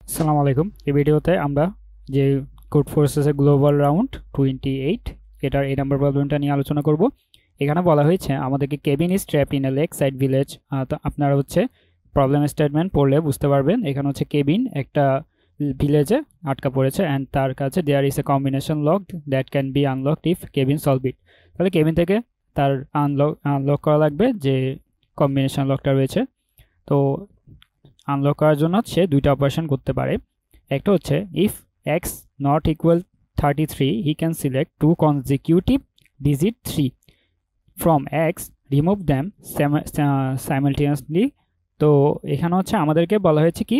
আসসালামু আলাইকুম। এই ভিডিওতে আমরা যে কোড ফোর্সেসের গ্লোবাল রাউন্ড 28 এটার এই নাম্বার প্রবলেমটা নিয়ে আলোচনা করব। এখানে বলা হয়েছে আমাদেরকে cabin is trapped in a lake side village. তো আপনারা হচ্ছে প্রবলেম স্টেটমেন্ট পড়লে বুঝতে পারবেন। এখানে হচ্ছে কেবিন একটা ভিলেজে আটকা পড়েছে অ্যান্ড তার কাছে there is a combination lock that can be unlocked if Kevin solve it. তাহলে কেবিন থেকে তার আনলক করা লাগবে যে কম্বিনেশন লকটা রয়েছে। তো আনলক করার জন্য সে দুইটা অপারেশন করতে পারে। একটা হচ্ছে if x not equal 33 he can select two consecutive digit 3 from x, remove them simultaneously. তো এখানে হচ্ছে আমাদেরকে বলা হয়েছে কি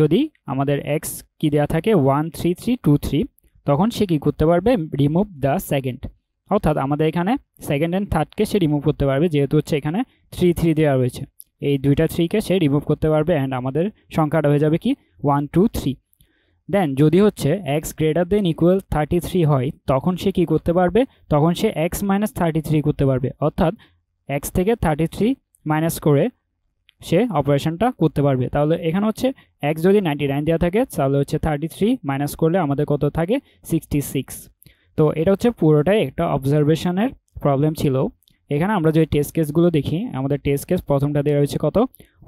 যদি আমাদের এক্স কি দেওয়া থাকে 1 3 3 2 3, তখন সে কি করতে পারবে, রিমুভ দ্য সেকেন্ড। অর্থাৎ আমাদের এখানে সেকেন্ড অ্যান্ড থার্ডকে সে রিমুভ করতে পারবে, যেহেতু হচ্ছে এখানে 3 3 দেওয়া রয়েছে। এই দুইটা 3কে সে রিমুভ করতে পারবে অ্যান্ড আমাদের সংখ্যাটা হয়ে যাবে কি 1 2 3। দেন যদি হচ্ছে এক্স গ্রেটার দেন ইকুয়াল 33 হয়, তখন সে কি করতে পারবে, তখন সে এক্স মাইনাস 33 করতে পারবে। অর্থাৎ এক্স থেকে 33 মাইনাস করে সে অপারেশনটা করতে পারবে। তাহলে এখানে হচ্ছে এক্স যদি 99 দেওয়া থাকে, তাহলে হচ্ছে 33 মাইনাস করলে আমাদের কত থাকে 66। তো এটা হচ্ছে পুরোটাই একটা অবজারভেশনের প্রবলেম ছিল। এখানে আমরা যে টেস্ট কেসগুলো দেখি, আমাদের টেস্ট কেস প্রথমটা দেওয়া হয়েছে কত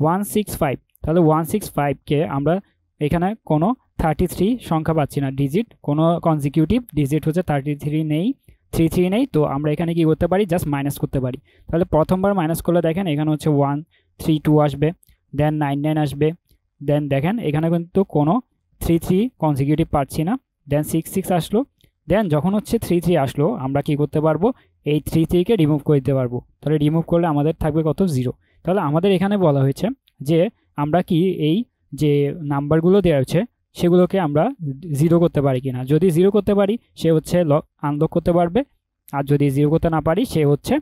165। তাহলে 165কে আমরা এখানে কোনো 33 সংখ্যা পাচ্ছি না, ডিজিট কোনো কনজিকিউটিভ ডিজিট হচ্ছে 33 নেই, 33 নেই। তো আমরা এখানে কি করতে পারি, জাস্ট মাইনাস করতে পারি। তাহলে প্রথমবার মাইনাস করলে দেখেন এখানে হচ্ছে 132 আসবে, দেন 99 আসবে, দেন দেখেন এখানে কিন্তু কোনো 33 কনজিকিউটিভ পাচ্ছি না, দেন 66 আসলো। দেন যখন হচ্ছে 33 আসলো, আমরা কি করতে পারবো, এই 33কে রিমুভ করে দিতে পারবো। তাহলে রিমুভ করলে আমাদের থাকবে কত 0। তাহলে আমাদের এখানে বলা হয়েছে যে আমরা কি এই যে নাম্বারগুলো দেওয়া হচ্ছে সেগুলোকে আমরা 0 করতে পারি কিনা। যদি 0 করতে পারি সে হচ্ছে আনলক করতে পারবে, আর যদি 0 করতে না পারি সে হচ্ছে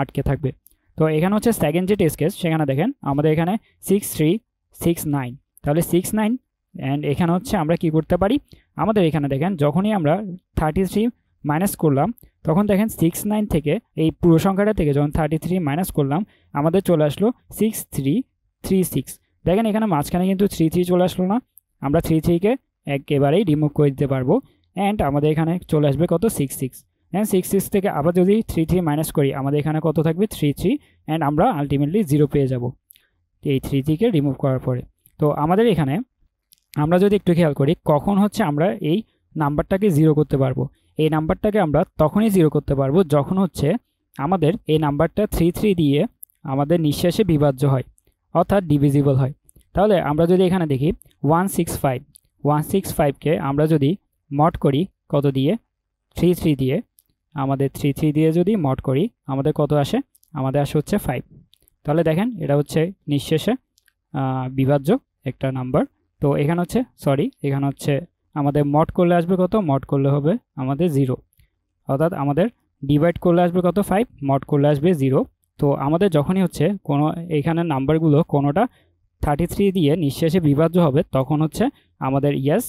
আটকে থাকবে। তো এখানে হচ্ছে সেকেন্ড যে টেস্ট কেস, সেখানে দেখেন আমাদের এখানে 6 3 6 9, তাহলে 6 9 অ্যান্ড এখানে হচ্ছে আমরা কি করতে পারি, আমাদের এখানে দেখেন যখনই আমরা 33 মাইনাস করলাম, তখন দেখেন 6 9 থেকে এই পুরো সংখ্যাটা থেকে যখন 33 মাইনাস করলাম, আমাদের চলে আসলো 6 3 3 6। দেখেন এখানে মাঝখানে কিন্তু 3 3 চলে আসলো না, আমরা 3 3কে একেবারেই রিমুভ করে দিতে পারবো অ্যান্ড আমাদের এখানে চলে আসবে কত 6 6। অ্যান্ড 6 6 থেকে আবার যদি 3 3 মাইনাস করি, আমাদের এখানে কত থাকবে 3 3 অ্যান্ড আমরা আলটিমেটলি 0 পেয়ে যাব এই 3 3কে রিমুভ করার পরে। তো আমাদের এখানে আমরা যদি একটু খেয়াল করি কখন হচ্ছে আমরা এই নাম্বারটাকে 0 করতে পারবো, এই নাম্বারটাকে আমরা তখনই 0 করতে পারবো যখন হচ্ছে আমাদের এই নাম্বারটা 3 3 দিয়ে আমাদের নিঃশেষে বিভাজ্য হয়, অর্থাৎ ডিভিজিবল হয়। তাহলে আমরা যদি এখানে দেখি 165কে আমরা যদি মড করি কত দিয়ে, 3 3 দিয়ে, আমাদের 3 3 দিয়ে যদি মড করি আমাদের কত আসে, আমাদের আসে হচ্ছে 5। তাহলে দেখেন এটা হচ্ছে নিঃশেষে বিভাজ্য একটা নাম্বার। তো এখানে হচ্ছে এখানে হচ্ছে আমাদের মড করলে আসবে কত, মড করলে হবে আমাদের 0, অর্থাৎ আমাদের ডিভাইড করলে আসবে কত 5, মড করলে আসবে 0। তো আমাদের যখনই হচ্ছে কোনো এখানে নাম্বারগুলো কোনোটা 33 দিয়ে নিঃশেষে বিভাজ্য হবে, তখন হচ্ছে আমাদের ইয়েস,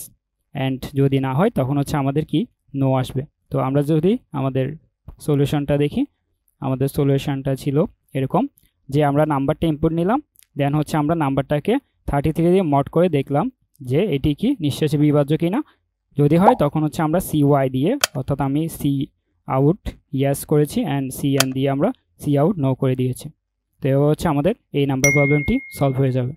অ্যান্ড যদি না হয় তখন হচ্ছে আমাদের কি নো আসবে। তো আমরা যদি আমাদের সলিউশনটা দেখি, আমাদের সলিউশনটা ছিল এরকম যে আমরা নাম্বারটা ইনপুট নিলাম, দেন হচ্ছে আমরা নাম্বারটাকে 33 দিয়ে মড করে দেখলাম যে এটি কি নিঃশেষে বিভাজ্য কিনা। যদি হয় তখন হচ্ছে আমরা CY দিয়ে, অর্থাৎ আমি সি আউট ইয়েস করেছি অ্যান্ড CN দিয়ে আমরা সি আউট নো করে দিয়েছি। তো এভাবে হচ্ছে আমাদের এই নাম্বার প্রবলেমটি সলভ হয়ে যাবে।